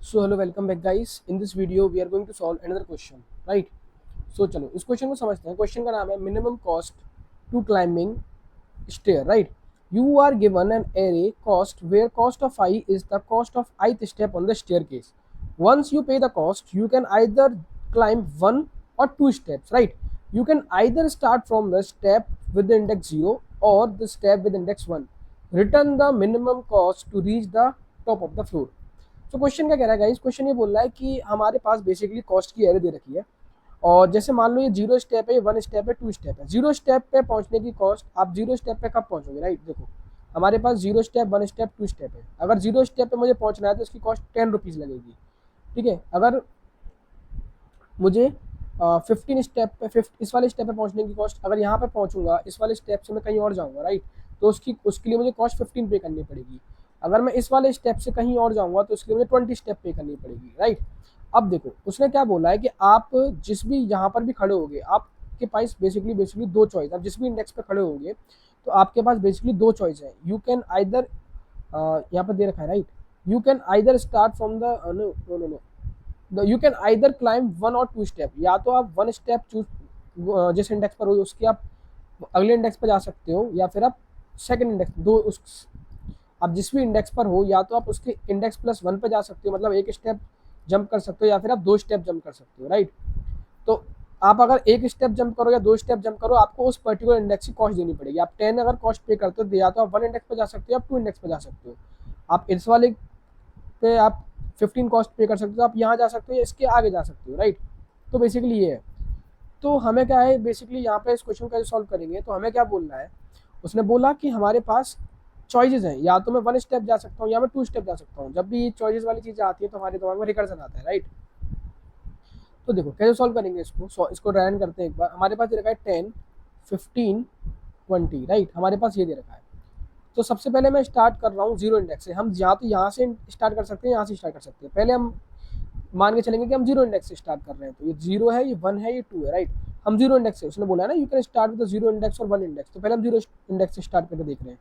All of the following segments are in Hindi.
So hello, welcome back guys. In this video we are going to solve another question, right? So चलो इस क्वेश्चन को समझते हैं. क्वेश्चन का नाम है minimum cost to climbing stair, right? You are given an array cost where cost of I is the cost of ith step on the staircase. Once you pay the cost, you can either climb one or two steps, right? You can either start from the step with the index 0 or the step with index 1. Return the minimum cost to reach the top of the floor. तो क्वेश्चन क्या कह रहा है गाइस? क्वेश्चन ये बोल रहा है कि हमारे पास बेसिकली कॉस्ट की एरे दे रखी है और जैसे मान लो ये 0 स्टेप है, ये 1 स्टेप है, 2 स्टेप है. 0 स्टेप पे पहुंचने की कॉस्ट, आप 0 स्टेप पे कब पहुंचोगे, राइट? देखो हमारे पास 0 स्टेप, 1 स्टेप, 2 स्टेप है. अगर 0 स्टेप पे मुझे पहुंचना है तो इसकी कॉस्ट 10 रुपीज़ लगेगी, ठीक है. अगर मुझे 15 स्टेप पे इस वाले स्टेप पे पहुंचने की कॉस्ट, अगर यहाँ पे पहुंचूंगा इस वाले स्टेप से मैं कहीं और जाऊंगा, राइट, तो उसके लिए मुझे कॉस्ट 15 पे करनी पड़ेगी. अगर मैं इस वाले स्टेप से कहीं और जाऊंगा तो उसके लिए मुझे 20 स्टेप पे करनी पड़ेगी, राइट. अब देखो उसने क्या बोला है कि आप जिस भी यहाँ पर भी खड़े होगे, आपके पास बेसिकली दो चॉइस. आप जिस भी इंडेक्स पे खड़े होगे तो आपके पास बेसिकली दो चॉइस है. यू कैन आइदर, यहाँ पर दे रखा है, right, you can either start from the no no no no you can either climb one और टू स्टेप. या तो आप वन स्टेप चूज, जिस इंडेक्स पर हो उसके आप अगले इंडेक्स पर जा सकते हो, या फिर आप सेकंड इंडेक्स दो उस आप जिस भी इंडेक्स पर हो या तो आप उसके इंडेक्स प्लस वन पे जा सकते हो, मतलब एक स्टेप जंप कर सकते हो, या फिर आप दो स्टेप जंप कर सकते हो, राइट. तो आप अगर एक स्टेप जंप करो या दो स्टेप जंप करो, आपको उस पर्टिकुलर इंडेक्स की कॉस्ट देनी पड़ेगी. आप 10 अगर कॉस्ट पे करते हो तो या तो आप वन इंडेक्स पे जा सकते हो, आप टू इंडेक्स पे जा सकते हो. आप इस वाले पे आप 15 कॉस्ट पे कर सकते हो, आप यहाँ जा सकते हो या इसके आगे जा सकते हो, राइट. तो बेसिकली ये है. तो हमें क्या है बेसिकली यहाँ पे इस क्वेश्चन का सॉल्व करेंगे तो हमें क्या बोलना है. उसने बोला कि हमारे पास चॉइसेस हैं, या तो मैं वन स्टेप जा सकता हूँ या मैं टू स्टेप जा सकता हूँ. जब भी चॉइसेस वाली चीज़ आती है तो हमारे दिमाग में रिकर्जन आता है, राइट. तो देखो कैसे सॉल्व करेंगे इसको रन करते हैं एक बार. हमारे पास दे रखा है 10, 15, 20, राइट. हमारे पास ये दे रखा है. तो सबसे पहले मैं स्टार्ट कर रहा हूँ जीरो इंडेक्स से. हम या तो यहाँ से स्टार्ट कर सकते हैं, यहाँ से स्टार्ट कर सकते हैं. पहले हम मान के चलेंगे कि हम जीरो इंडेक्स से स्टार्ट कर रहे हैं. तो ये जीरो है, ये वन है, ये टू है, राइट. हम जीरो इंडेक्स से, उसने बोला है ना you can start with zero index और वन इंडेक्स. तो पहले हम जीरो इंडेक्स से स्टार्ट करके देख रहे हैं.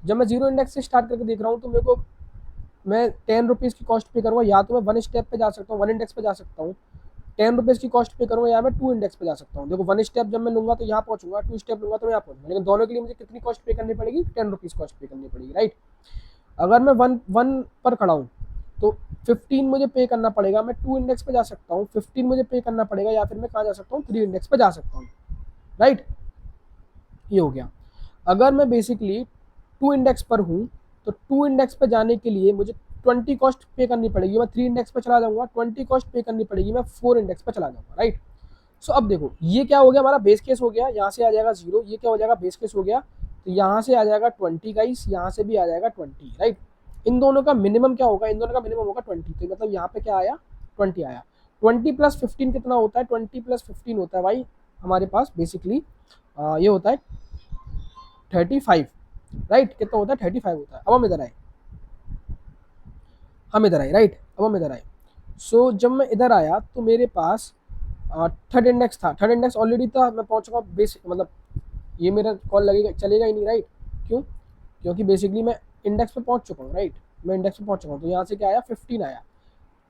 जब मैं जीरो इंडेक्स से स्टार्ट करके देख रहा हूँ तो मेरे को, मैं 10 रुपीज़ की कॉस्ट पे करूँगा, या तो मैं वन स्टेप पे जा सकता हूँ, वन इंडेक्स पे जा सकता हूँ, 10 रुपीज़ की कॉस्ट पे करूँगा, या मैं टू इंडेक्स पे जा सकता हूँ. देखो वन स्टेप जब मैं लूँगा तो यहाँ पहुँचूंगा, टू स्टेप लूँगा तो यहाँ पहुँचूंगा, लेकिन दोनों के लिए मुझे कितनी कॉस्ट पे करनी पड़ेगी? 10 रुपीज़ कॉस्ट पे करनी पड़ेगी, राइट. अगर मैं वन वन पर खड़ा हूँ तो 15 मुझे पे करना पड़ेगा. मैं टू इंडेक्स पे जा सकता हूँ, 15 मुझे पे करना पड़ेगा, या फिर मैं कहाँ जा सकता हूँ? थ्री इंडेक्स पे जा सकता हूँ, राइट. ये हो गया. अगर मैं बेसिकली टू इंडेक्स पर हूँ तो टू इंडेक्स पे जाने के लिए मुझे 20 कॉस्ट पे करनी पड़ेगी. मैं थ्री इंडेक्स पे चला जाऊँगा, 20 कॉस्ट पे करनी पड़ेगी, मैं फोर इंडेक्स पे चला जाऊँगा, राइट. सो अब देखो ये क्या हो गया, हमारा बेस केस हो गया. यहाँ से आ जाएगा जीरो, ये क्या हो जाएगा? बेस केस हो गया. तो यहाँ से आ जाएगा 20 गाइस, यहाँ से भी आ जाएगा 20, राइट. इन दोनों का मिनिमम क्या होगा? इन दोनों का मिनिमम होगा 20. तो मतलब यहाँ पे क्या आया? 20 आया. 20 प्लस 15 कितना होता है? 20 प्लस 15 होता है भाई हमारे पास बेसिकली ये होता है 35, राइट. कितना होता है? 35 होता है. अब हम इधर आए, राइट. अब हम इधर आए. सो जब मैं इधर आया तो मेरे पास थर्ड इंडेक्स था. थर्ड इंडेक्स ऑलरेडी था, मैं पहुंच चुका बेस, मतलब ये मेरा कॉल लगेगा, चलेगा ही नहीं, राइट. क्यों? क्योंकि बेसिकली मैं इंडेक्स पे पहुंच चुका हूँ, राइट. मैं इंडेक्स पे पहुंच चुका हूँ. तो यहाँ से क्या आया? 15 आया.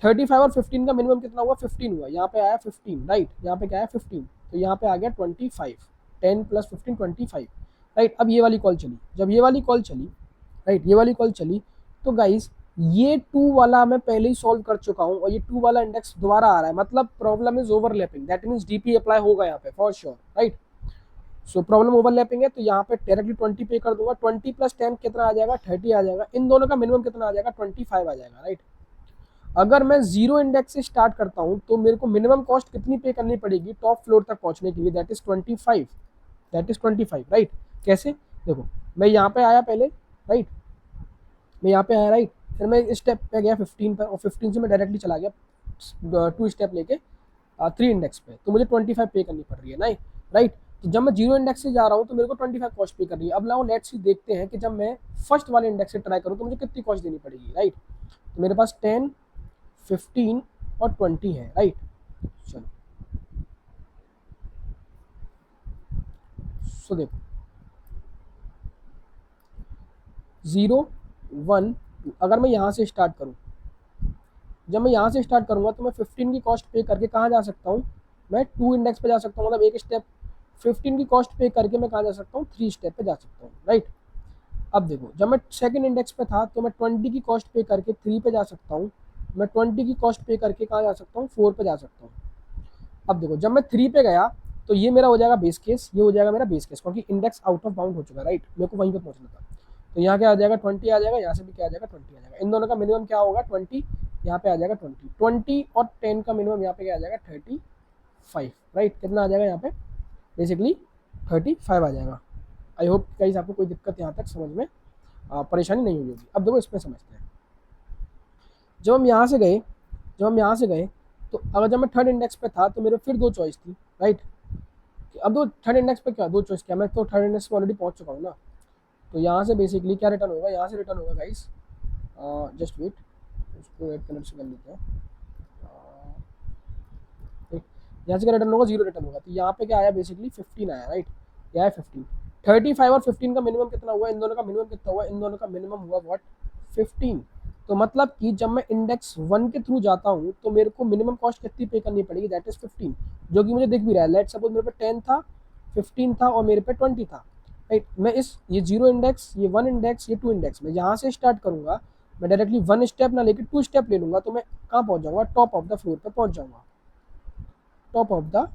35 और 15 का मिनिमम कितना हुआ? 15 हुआ. यहाँ पे आया 15, राइट. यहाँ पे क्या आया? 15. तो यहाँ पे आ गया 25. 10 प्लस 15 25, राइट. अब ये वाली कॉल चली. जब ये वाली कॉल चली, राइट, ये वाली कॉल चली, तो गाइस ये टू वाला मैं पहले ही सॉल्व कर चुका हूँ और ये टू वाला इंडेक्स दोबारा आ रहा है. मतलब problem is overlapping, that means DP apply होगा यहाँ पे for sure, right. So problem overlapping है तो यहाँ पे डायरेक्टली 20 पे कर दूंगा. 20 प्लस 10 कितना आ जाएगा? 30 आ जाएगा. इन दोनों का मिनिमम कितना आ जाएगा? 25 आ जाएगा, राइट. अगर मैं जीरो इंडेक्स से स्टार्ट करता हूँ तो मेरे को मिनिमम कॉस्ट कितनी पे करनी पड़ेगी टॉप फ्लोर तक पहुंचने के लिए? That is 25, right. कैसे? देखो मैं यहाँ पे आया पहले, राइट. मैं यहाँ पे आया, राइट. फिर मैं इस स्टेप पे गया 15 पर, और 15 से मैं डायरेक्टली चला गया टू स्टेप लेके थ्री इंडेक्स पे. तो मुझे 25 पे करनी पड़ रही है, नहीं, राइट. तो जब मैं जीरो इंडेक्स से जा रहा हूँ तो मेरे को 25 कॉस्ट पे करनी है. अब लाओ लेट्स सी देखते हैं कि जब मैं फर्स्ट वाले इंडेक्स से ट्राई करूँ तो मुझे कितनी कॉस्ट देनी पड़ेगी, राइट. तो मेरे पास 10, 15 और 20 है, राइट. चलो सो देखो 0, 1, 2. अगर मैं यहाँ से स्टार्ट करूँ जब मैं यहाँ से स्टार्ट करूँगा तो मैं 15 की कॉस्ट पे करके कहाँ जा सकता हूँ, मैं 2 इंडेक्स पे जा सकता हूँ, मतलब एक स्टेप 15 की कॉस्ट पे करके मैं कहाँ जा सकता हूँ, 3 स्टेप पे जा सकता हूँ, राइट। अब देखो जब मैं सेकंड इंडेक्स पे था तो मैं 20 की कॉस्ट पे करके 3 पे जा सकता हूँ, मैं 20 की कॉस्ट पे करके कहाँ जा सकता हूँ, 4 पे जा सकता हूँ। अब देखो जब मैं 3 पे गया तो ये मेरा हो जाएगा बेस केस, ये हो जाएगा मेरा बेस केस, क्योंकि इंडेक्स आउट ऑफ बाउंड हो चुका है, राइट, मेरे को वहीं पे पहुंचना था। तो यहाँ क्या आ जाएगा, 20 आ जाएगा, यहाँ से भी क्या आ जाएगा, 20 आ जाएगा। इन दोनों का मिनिमम क्या होगा, 20, यहाँ पे आ जाएगा 20 और 10 का मिनिमम यहाँ पे क्या आ जाएगा, 35, राइट। कितना आ जाएगा यहाँ पे, बेसिकली 35 आ जाएगा। आई होप गाइस आपको कोई दिक्कत यहाँ तक समझ में परेशानी नहीं हुई होगी। अब देखो इसमें समझते हैं, जब हम यहाँ से गए, तो अगर जब मैं थर्ड इंडेक्स पे था तो मेरे फिर दो चॉइस थी, राइट। अब दो थर्ड इंडेक्स पे क्या दो चॉइस, क्या मैं तो थर्ड इंडेक्स पे ऑलरेडी पहुंच चुका हूँ ना। तो यहाँ से बेसिकली क्या रिटर्न होगा, यहाँ से रिटर्न होगा गाइस, जस्ट वेट, उसको एड कलर से कर लेते हैं, ठीक। यहाँ से क्या रिटर्न होगा, 0 रिटर्न होगा। तो यहाँ पे क्या आया, बेसिकली 15 आया, राइट। क्या है 15, 35 और 15 का मिनिमम कितना हुआ, इन दोनों का मिनिमम कितना हुआ, इन दोनों का मिनिमम हुआ व्हाट, 15। तो मतलब कि जब मैं इंडेक्स 1 के थ्रू जाता हूँ तो मेरे को मिनिमम कॉस्ट कितनी पे करनी पड़ेगी, दैट इज 15, जो कि मुझे दिख भी रहा है। लेट सपोज मेरे पे 10 था, 15 था और मेरे पे 20 था, राइट। मैं इस ये 0 इंडेक्स, ये 1 इंडेक्स, ये 2 इंडेक्स में यहाँ से स्टार्ट करूंगा, मैं डायरेक्टली 1 स्टेप ना लेके 2 स्टेप ले लूंगा, तो मैं कहाँ पहुंच जाऊंगा, टॉप ऑफ द फ्लोर पे पहुंच जाऊंगा, टॉप ऑफ द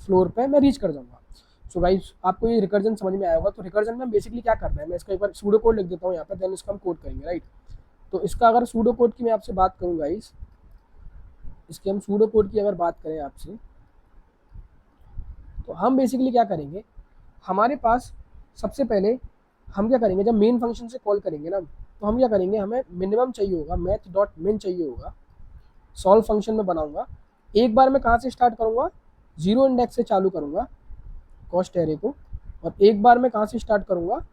फ्लोर पे मैं रीच कर जाऊंगा। सो गाइस आपको ये रिकर्जन समझ में आया होगा। तो रिकर्जन में बेसिकली क्या करना है, मैं इसका एक बार सूडो कोड लिख देता हूँ यहाँ पे, देन इसका हम कोड करेंगे, राइट। तो इसका अगर सूडो कोड की मैं आपसे बात करूँ गाइस, इसके हम सूडो कोड की अगर बात करें आपसे, तो हम बेसिकली क्या करेंगे, हमारे पास सबसे पहले हम क्या करेंगे, जब मेन फंक्शन से कॉल करेंगे ना, तो हम क्या करेंगे, हमें मिनिमम चाहिए होगा, मैथ डॉट मिन चाहिए होगा, सॉल्व फंक्शन में बनाऊंगा। एक बार मैं कहाँ से स्टार्ट करूँगा, 0 इंडेक्स से चालू करूँगा कॉस्ट एरे को, और एक बार मैं कहाँ से स्टार्ट करूँगा,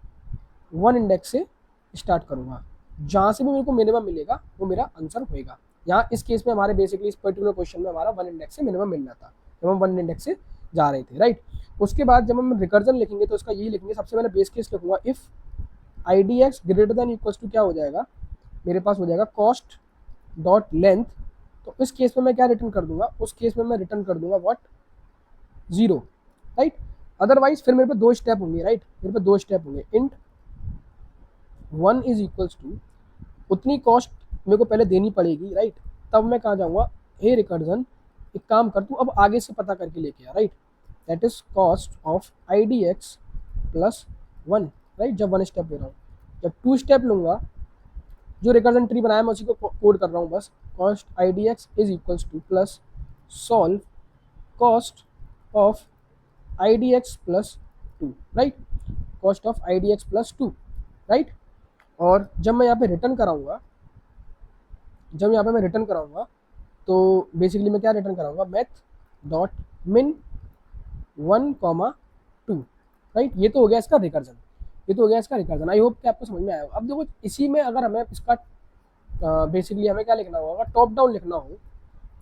1 इंडेक्स से स्टार्ट करूँगा। जहाँ से भी मेरे को मिनिमम मिलेगा वो मेरा आंसर होएगा। यहाँ इस केस में हमारे बेसिकली इस पर्टिकुलर क्वेश्चन में हमारा 1 इंडेक्स से मिनिमम मिलना था, जब हम 1 इंडेक्स से जा रहे थे, राइट। उसके बाद जब हम रिकर्जन लिखेंगे तो इसका यही लिखेंगे, सबसे पहले बेस केस लिखूंगा, if I D X greater than equals to क्या हो जाएगा, मेरे पास हो जाएगा कॉस्ट डॉट लेंथ। तो इस केस में मैं क्या रिटर्न कर दूंगा, उस केस में मैं रिटर्न कर दूंगा व्हाट, 0, राइट। अदरवाइज फिर मेरे पे 2 स्टेप होंगे, राइट, मेरे पे 2 स्टेप होंगे, इंट 1 इज इक्वल्स टू, उतनी कॉस्ट मेरे को पहले देनी पड़ेगी, राइट। तब मैं कहाँ जाऊँगा, हे रिकर्जन एक काम कर तू अब आगे से पता करके लेके आ, right, that is cost of I D X plus 1, right. जब 1 स्टेप ले रहा हूँ, जब 2 स्टेप लूँगा, जो रिकर्जन ट्री बनाया मैं उसी को कोड कर रहा हूँ बस, cost I D x is equals two plus solve cost of I D X plus 2, right, cost of I D X plus 2, right. और जब मैं यहाँ पे रिटर्न कराऊंगा, जब यहाँ पे मैं रिटर्न कराऊंगा तो बेसिकली मैं क्या रिटर्न कराऊंगा, मैथ डॉट मिन 1,2, राइट। ये तो हो गया इसका रिकर्जन, ये तो हो गया इसका रिकर्जन। आई होप कि आपको समझ में आया होगा। अब देखो इसी में अगर हमें इसका बेसिकली हमें क्या लिखना होगा, टॉप डाउन लिखना हो,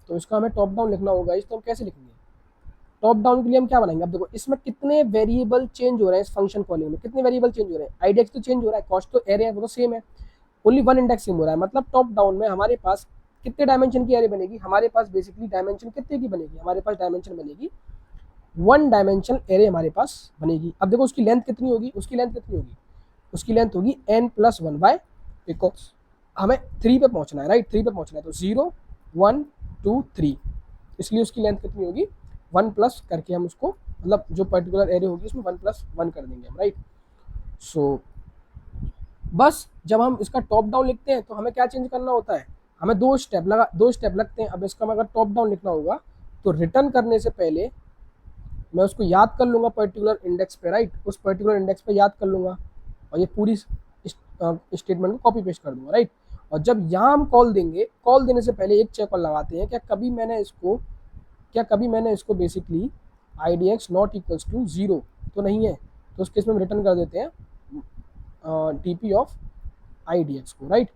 तो इसका हमें टॉप डाउन लिखना होगा। इस तो हम कैसे लिखेंगे, टॉप डाउन के लिए हम क्या बनाएंगे, अब देखो इसमें कितने वेरिएबल चेंज हो रहे हैं, इस फंक्शन कॉलिंग में कितने वेरिएबल चेंज हो रहे हैं, आईडीएक्स तो चेंज हो रहा है, कॉस्ट तो एरे है वो तो सेम है, ओनली 1 इंडेक्स सेम हो रहा है। मतलब टॉप डाउन में हमारे पास कितने डायमेंशन की एरे बनेगी, हमारे पास बेसिकली डायमेंशन कितने की बनेगी, हमारे पास डायमेंशन बनेगी 1 डायमेंशन एरे हमारे पास बनेगी। अब देखो उसकी लेंथ कितनी होगी, उसकी लेंथ कितनी होगी, उसकी लेंथ होगी n+1 बाय, बिकॉज हमें 3 पे पहुंचना है, राइट, 3 पे पहुंचना है, तो 0 1 2 3, इसलिए उसकी लेंथ कितनी होगी, 1 प्लस करके हम उसको, मतलब जो पर्टिकुलर एरे होगी उसमें 1+1 कर देंगे हम, राइट। सो बस जब हम इसका टॉप डाउन लिखते हैं तो हमें क्या चेंज करना होता है, हमें 2 स्टेप लगते हैं। अब इसका अगर टॉप डाउन लिखना होगा तो रिटर्न करने से पहले मैं उसको याद कर लूँगा पर्टिकुलर इंडेक्स पे, राइट, उस पर्टिकुलर इंडेक्स पे याद कर लूँगा और ये पूरी स्टेटमेंट को कॉपी पेस्ट कर दूंगा, राइट। और जब यहाँ हम कॉल देंगे, कॉल देने से पहले एक चेक और लगाते हैं, क्या कभी मैंने इसको basically I D X not equals to 0 तो नहीं है, तो उस केस में हम रिटर्न कर देते हैं T P of I D x को, राइट।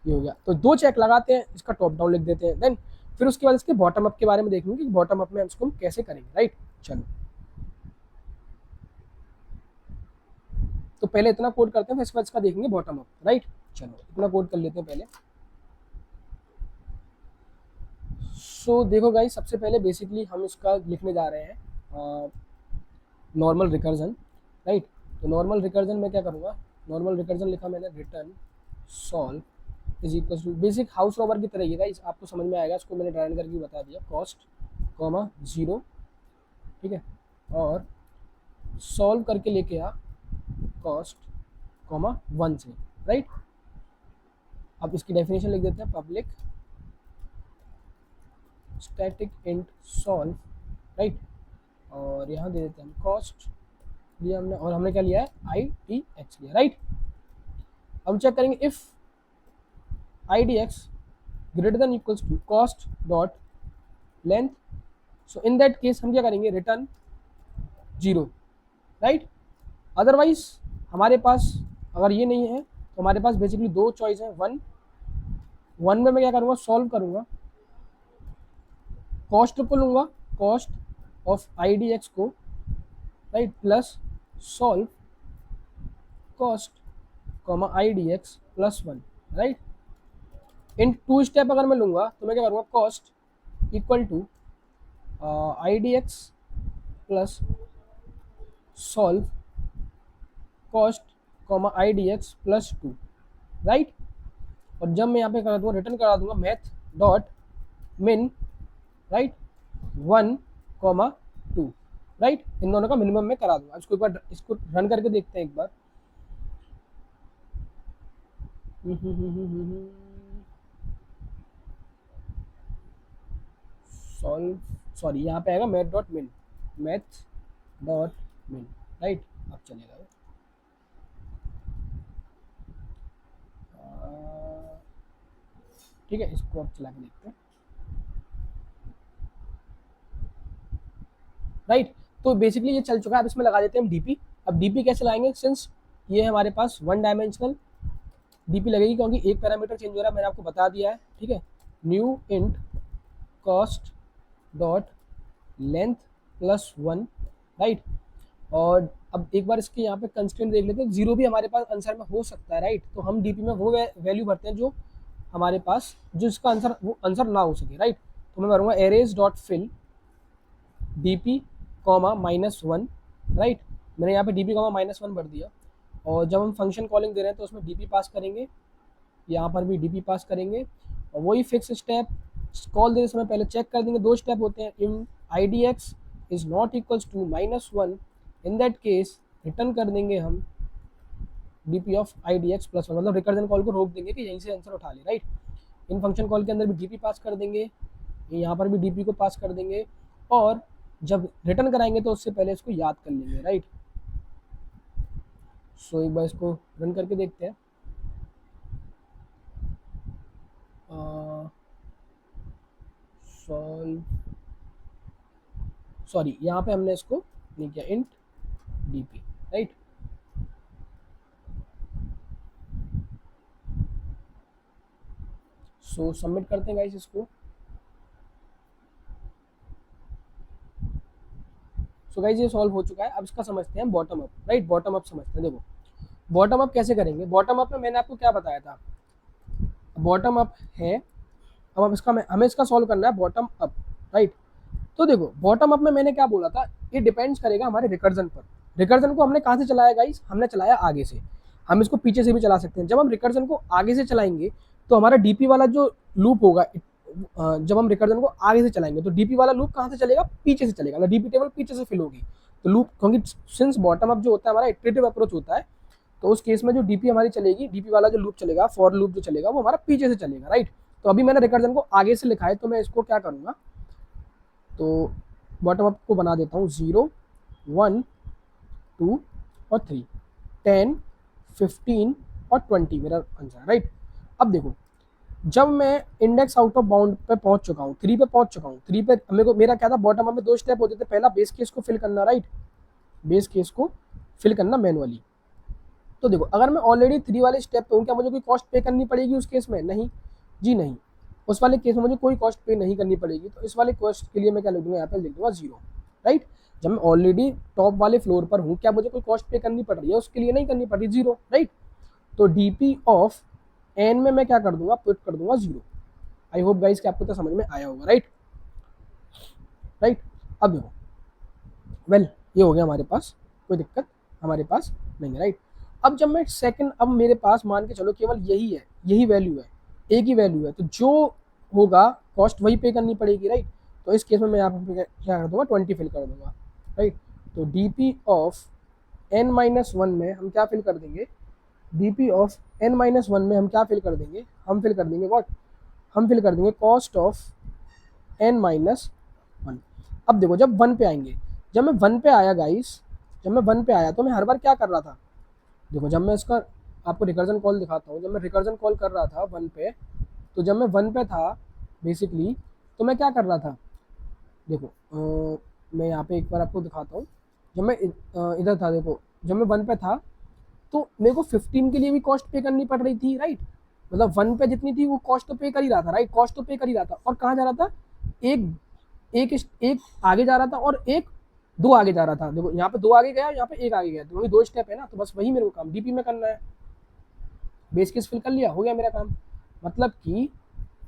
ये हो गया। तो 2 चेक लगाते हैं, इसका टॉप डाउन लिख देते हैं, देन फिर उसके बाद इसके बॉटम अप के बारे में देखेंगे कि बॉटम अप में इसको हम कैसे करेंगे, राइट। चलो तो पहले इतना कोड करते हैं, फिर इसके बाद इसका देखेंगे बॉटम अप, राइट। चलो इतना कोड कर लेते हैं पहले। सो देखो गाइस, सबसे पहले बेसिकली हम इसका लिखने जा रहे हैं नॉर्मल रिकर्जन, राइट। तो नॉर्मल रिकर्जन में क्या करूँगा, नॉर्मल रिकर्जन लिखा मैंने, return solve is equal to basic house रोवर की तरह ही है गाइस, आपको समझ में आएगा, इसको मैंने ड्राइंग करके बता दिया, कॉस्ट कॉमा 0, ठीक है, और सॉल्व करके लेके आ कॉस्ट कॉमा 1 से, राइट। अब इसकी डेफिनेशन लिख देते हैं, public static int solve, right, और यहाँ दे देते हैं हम कॉस्ट लिया हमने, और हमने क्या लिया है, IDX लिया, राइट। हम चेक करेंगे if IDX greater than equals to cost dot length, so in that case हम क्या करेंगे, रिटर्न 0, राइट। अदरवाइज हमारे पास अगर ये नहीं है तो हमारे पास बेसिकली दो चॉइस है, वन में मैं क्या करूँगा, सॉल्व करूँगा, कॉस्ट को लूँगा, कॉस्ट ऑफ IDX को, right, plus solve cost comma IDX plus 1, right. इन 2 स्टेप अगर मैं लूँगा तो मैं क्या करूँगा, cost equal to IDX plus solve cost comma IDX plus 2, right. और जब मैं यहाँ पे करा दूँगा, रिटर्न करा दूँगा math dot min, right, 1 comma 2, right, इन दोनों का मिनिमम में करा दूँगा। इसको एक बार इसको रन करके देखते हैं एक बार। सॉल्व, सॉरी, यहाँ पे आएगा मैथ डॉट मिन, राइट। अब चलेगा, ठीक है, इसको अब चला के देखते हैं, राइट। तो बेसिकली ये चल चुका है, अब इसमें लगा देते हैं हम डीपी। अब डीपी कैसे लाएंगे, सिंस ये हमारे पास 1 डायमेंशनल डीपी लगेगी, क्योंकि एक पैरामीटर चेंज हो रहा है, मैंने आपको बता दिया है, ठीक है। New int cost dot length plus 1, right. और अब एक बार इसके यहाँ पे कंस्टेंट देख लेते हैं, 0 भी हमारे पास आंसर में हो सकता है, राइट। तो हम डीपी में वो वैल्यू भरते हैं जो हमारे पास, जो इसका आंसर वो आंसर ना हो सके, राइट। तो मैं भरूँगा arrays dot fill DP comma -1, right. मैंने यहाँ पे डीपी कॉमा -1 भर दिया, और जब हम फंक्शन कॉलिंग दे रहे हैं तो उसमें डीपी पास करेंगे, यहाँ पर भी डीपी पास करेंगे, और वही फिक्स स्टेप कॉल देने समय पहले चेक कर देंगे। 2 स्टेप होते हैं, in IDX is not equals to -1, in that case return कर देंगे हम डीपी ऑफ IDX प्लस 1, मतलब रिकर्जन कॉल को रोक देंगे कि यहीं से आंसर उठा ले, राइट। इन फंक्शन कॉल के अंदर भी डीपी पास कर देंगे, यहाँ पर भी डीपी को पास कर देंगे, और जब रिटर्न कराएंगे तो उससे पहले इसको याद कर लेंगे, राइट। सो एक बार इसको रन करके देखते हैं। सॉरी, यहाँ पे हमने इसको नहीं किया, इंट डीपी, राइट। सो सबमिट करते हैं गाइस इसको। सो गाइस ये सॉल्व हो चुका है। अब इसका समझते हैं bottom up, right. Bottom up समझते हैं। देखो बॉटम अप कैसे करेंगे, बॉटम अप में मैंने आपको क्या बताया था, बॉटम अप है, अब इसका हमें इसका सॉल्व करना है बॉटम अप, राइट। तो देखो बॉटम अप में मैंने क्या बोला था, ये डिपेंड्स करेगा हमारे रिकर्जन पर। रिकर्जन को हमने कहाँ से चलाया गाइस, हमने चलाया आगे से, हम इसको पीछे से भी चला सकते हैं। जब हम रिकर्जन को आगे से चलाएंगे तो हमारा डीपी वाला जो लूप होगा, जब हम रिकर्जन को आगे से चलाएंगे तो डीपी वाला लूप कहाँ से चलेगा, पीछे से चलेगा, मतलब डीपी टेबल पीछे से फिल होगी। तो लूप, क्योंकि सिंस बॉटम अप जो होता है हमारा इटरेटिव अप्रोच होता है, तो उस केस में जो डीपी हमारी चलेगी, डीपी वाला जो लूप चलेगा, फॉर लूप जो चलेगा, वो हमारा पीछे से चलेगा, राइट। तो अभी मैंने रिकर्जन को आगे से लिखा है, तो मैं इसको क्या करूँगा, तो बॉटम अप को बना देता हूँ 0, 1, 2 और 3, 10, 15 और 20 मेरा आंसर है, राइट। अब देखो जब मैं इंडेक्स आउट ऑफ बाउंड पे पहुंच चुका हूँ, 3 पे पहुंच चुका हूँ, 3 पे मेरे को, मेरा क्या था, बॉटम अप में 2 स्टेप होते थे। पहला बेस केस को फिल करना, राइट, बेस केस को फिल करना मैनुअली। तो देखो अगर मैं ऑलरेडी 3 वाले स्टेप पे हूँ, क्या मुझे कोई कॉस्ट पे करनी पड़ेगी उस केस में, नहीं जी नहीं, उस वाले केस में मुझे कोई कॉस्ट पे नहीं करनी पड़ेगी। तो इस वाले कॉस्ट के लिए मैं क्या लिख दूंगा, यहाँ पे लिख दूंगा 0, राइट। जब मैं ऑलरेडी टॉप वाले फ्लोर पर हूँ, क्या मुझे कोई कॉस्ट पे करनी पड़ रही है, उसके लिए नहीं करनी पड़ रही, 0, राइट। तो डीपी ऑफ एन में मैं क्या कर दूंगा, पुट कर दूंगा 0। आई होप गाइस कि आपको तो समझ में आया होगा, राइट। राइट। अब देखो, वेल ये हो गया हमारे पास, कोई दिक्कत हमारे पास नहीं है, राइट। अब जब मैं सेकंड, अब मेरे पास मान के चलो केवल यही है, यही वैल्यू है, एक ही वैल्यू है, तो जो होगा कॉस्ट वही पे करनी पड़ेगी, राइट। तो इस केस में मैं यहाँ पे क्या कर दूंगा, 20 फिल कर दूंगा, राइट। तो डीपी ऑफ n-1 में हम क्या फिल कर देंगे, डीपी ऑफ n-1 में हम क्या फिल कर देंगे, हम फिल कर देंगे व्हाट, हम फिल कर देंगे कॉस्ट ऑफ n-1। अब देखो जब 1 पे आएंगे, जब मैं 1 पे आया गाइस, जब मैं 1 पे आया तो मैं हर बार क्या कर रहा था, देखो जब मैं इसका आपको रिकर्जन कॉल दिखाता हूँ, जब मैं रिकर्जन कॉल कर रहा था 1 पे, तो जब मैं 1 पे था बेसिकली, तो मैं क्या कर रहा था, देखो मैं यहाँ पे एक बार आपको दिखाता हूँ। जब मैं इधर था, देखो जब मैं 1 पे था तो मेरे को 15 के लिए भी कॉस्ट पे करनी पड़ रही थी, राइट। मतलब 1 पे जितनी थी वो कॉस्ट तो पे कर ही रहा था, राइट, कॉस्ट तो पे कर ही रहा था। और कहाँ जा रहा था, एक एक एक आगे जा रहा था और एक दो आगे जा रहा था। देखो यहाँ पे 2 आगे गया, यहाँ पे 1 आगे गया, तो वही 2 स्टेप है ना, तो बस वही मेरे को काम डीपी में करना है। बेस केस फिल कर लिया, हो गया मेरा काम। मतलब कि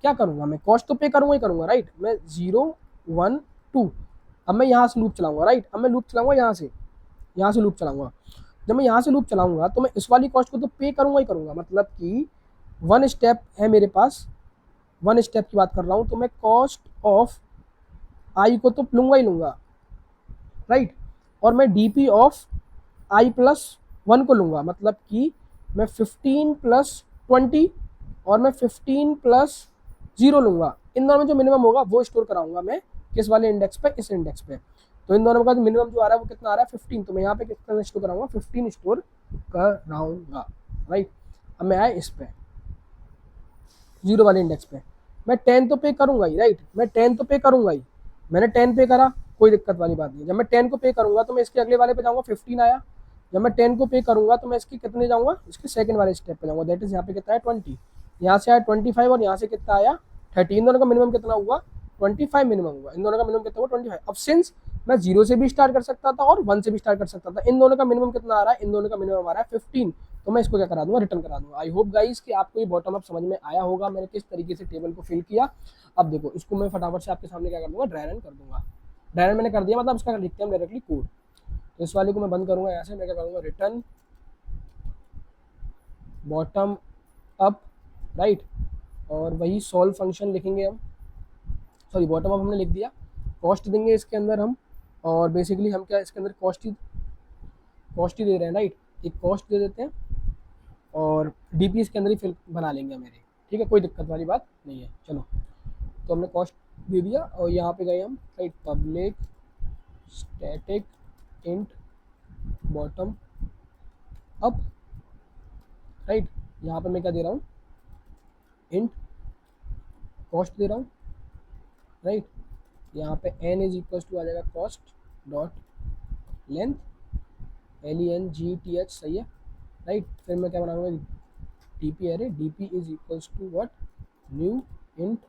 क्या करूंगा मैं, कॉस्ट तो पे करूंगा ही करूंगा, राइट। मैं 0 1 2, अब मैं यहाँ से लूप चलाऊंगा, राइट। अब मैं लूप चलाऊंगा यहाँ से लूप चलाऊंगा। जब मैं यहाँ से लूप चलाऊंगा तो मैं इस वाली कॉस्ट को तो पे करूंगा ही करूंगा। मतलब कि 1 स्टेप है मेरे पास, 1 स्टेप की बात कर रहा हूँ, तो मैं कॉस्ट ऑफ आई को तो लूंगा ही लूंगा, राइट। और मैं डीपी ऑफ आई प्लस 1 को लूंगा। मतलब कि मैं 15 प्लस 20 और मैं 15 प्लस 0 लूंगा। इन दोनों में जो मिनिमम होगा वो स्टोर कराऊंगा मैं किस वाले इंडेक्स पे, इस इंडेक्स पे। तो इन दोनों का जो मिनिमम जो आ रहा है वो कितना आ रहा है, 15। तो मैं यहाँ पे कितना स्टोर कराऊंगा, 15 स्टोर कराऊंगा, राइट। अब मैं आया इस पे 0 वाले इंडेक्स पे, मैं 10 तो पे करूंगा ही, राइट। मैं 10 तो पे करूंगा ही, मैंने 10 पे करा, कोई दिक्कत वाली बात नहीं। जब मैं 10 को पे करूंगा तो मैं इसके अगले वाले पे जाऊंगा, 15 आया। जब मैं 10 को पे करूंगा तो मैं इसके कितने जाऊंगा, इसके सेकंड वाले स्टेप पे जाऊंगा, दैट इज यहाँ पे कितना है 20, यहाँ से आया 25 और यहाँ से कितना आया 30। इन दोनों का मिनिमम कितना हुआ, 25 मिनिमम हुआ। इन दोनों का मिनिमम कितना हुआ, 25। अब सिंस मैं 0 से भी स्टार्ट कर सकता था और 1 से भी स्टार्ट कर सकता था, इन दोनों का मिनिमम कितना आ रहा है, इन दोनों का मिनिमम आ रहा है 15। तो मैं इसको क्या करा दूंगा, रिटर्न करा दूंगा। आई होप गाइस कि आपको ये बॉटम अप समझ में आया होगा, मैंने किस तरीके से टेबल को फिल किया। अब देखो इसको मैं फटाफट से आपके सामने क्या कर दूंगा, ड्राई रन कर दूंगा। ड्राई रन मैंने कर दिया, मतलब इसका लिखते हैं डायरेक्टली कोड। तो इस वाले को मैं बंद करूंगा यहाँ से, मैं क्या करूंगा, रिटर्न बॉटम अप, राइट। और वही सॉल्व फंक्शन लिखेंगे हम, सॉरी बॉटम अप हमने लिख दिया, कॉस्ट देंगे इसके अंदर हम। और बेसिकली हम क्या इसके अंदर कॉस्ट ही दे रहे हैं, राइट। एक कॉस्ट दे देते हैं और डीपी इसके अंदर ही फिल बना लेंगे मेरे, ठीक है, कोई दिक्कत वाली बात नहीं है। चलो तो हमने कॉस्ट दे दिया और यहाँ पे गए हम, right, public static int bottom up, right. यहाँ पे मैं क्या दे रहा हूँ, इंट कॉस्ट दे रहा हूँ, राइट। यहाँ पे n इज इक्वल टू आ जाएगा कॉस्ट डॉट लेंथ, LENGTH, सही है, राइट। फिर मैं क्या बनाऊंगा, DP array, DP is equals to what, new int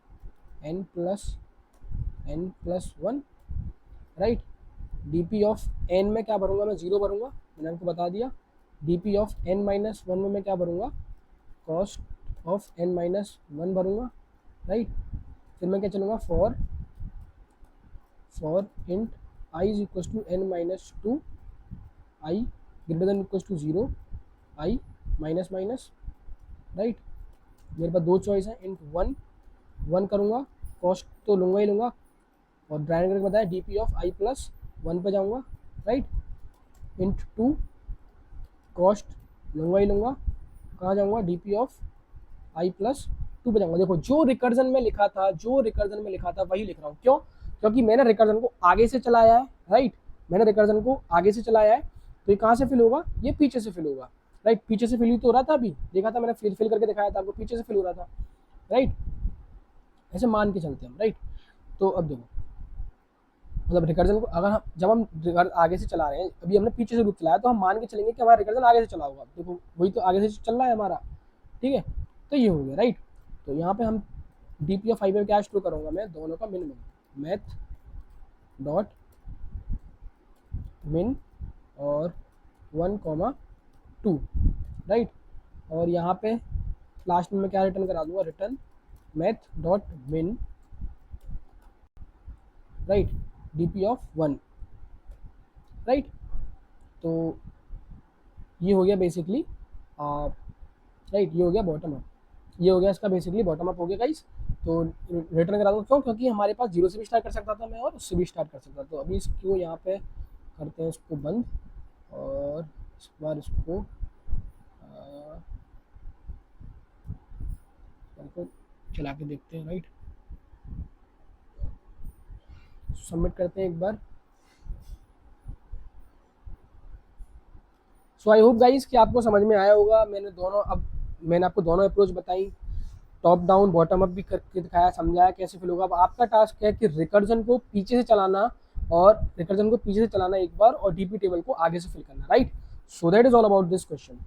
n+1, right. DP of n में क्या भरूंगा, मैं 0 भरूंगा, मैंने आपको बता दिया। डीपी ऑफ n-1 में मैं क्या भरूंगा, कॉस्ट ऑफ n-1 भरूंगा, राइट। फिर मैं क्या चलूँगा, for int I is equal to n-2, I greater than equal to 0, I minus minus, right. मेरे पास 2 चॉइस है, इंट 1 करूँगा, कॉस्ट तो लूँगा ही लूँगा, और ड्राइंग करके बताया डीपी ऑफ आई प्लस 1 पे जाऊँगा, राइट। इंट 2 कॉस्ट लूँगा ही लूँगा, कहाँ जाऊँगा, डीपी ऑफ आई प्लस 2 पे जाऊँगा। देखो जो रिकर्जन में लिखा था, वही लिख रहा हूँ। क्यों, क्योंकि मैंने रिकर्जन को आगे से चलाया है, राइट। मैंने रिकर्जन को आगे से चलाया है, तो ये कहाँ से फिल होगा, ये पीछे से फिल होगा, राइट। पीछे से फिल ही तो हो रहा था, अभी देखा था मैंने, फिल करके दिखाया था आपको, पीछे से फिल हो रहा था, राइट। ऐसे मान के चलते हैं, राइट। तो अब देखो, मतलब रिकर्जन को अगर हम जब हम आगे से चला रहे हैं, अभी हमने पीछे से लूप चलाया, तो हम मान के चलेंगे कि हमारा रिकर्जन आगे से चला होगा। देखो वही तो आगे से चल रहा है हमारा, ठीक है। तो ये हो गया, राइट। तो यहाँ पे हम डीपी ऑफ 5 में क्या स्टोर करूँगा, मैं दोनों का मिनिमम, मैथ डॉट मिन और 1,2, राइट। और यहाँ पे लास्ट में मैं क्या रिटर्न करा दूंगा, return math dot min, right, DP of 1, right. तो ये हो गया बेसिकली राइट, ये हो गया बॉटम अप, ये हो गया इसका बेसिकली बॉटम अप हो गया गाइस। तो रिटर्न करा दो, क्यों? क्योंकि हमारे पास जीरो से भी स्टार्ट कर सकता था मैं और उससे भी स्टार्ट कर सकता था। तो अभी इसको यहाँ पे करते हैं इसको बंद, और इस बार इसको चला के देखते हैं, राइट। सबमिट करते हैं एक बार। सो आई होप गाइस कि आपको समझ में आया होगा। मैंने आपको दोनों अप्रोच बताई, टॉप डाउन बॉटम अप भी करके दिखाया, समझाया कैसे फिल होगा। अब आपका टास्क है कि रिकर्जन को पीछे से चलाना, और रिकर्जन को पीछे से चलाना एक बार, और डीपी टेबल को आगे से फिल करना, right. So that is all about this question.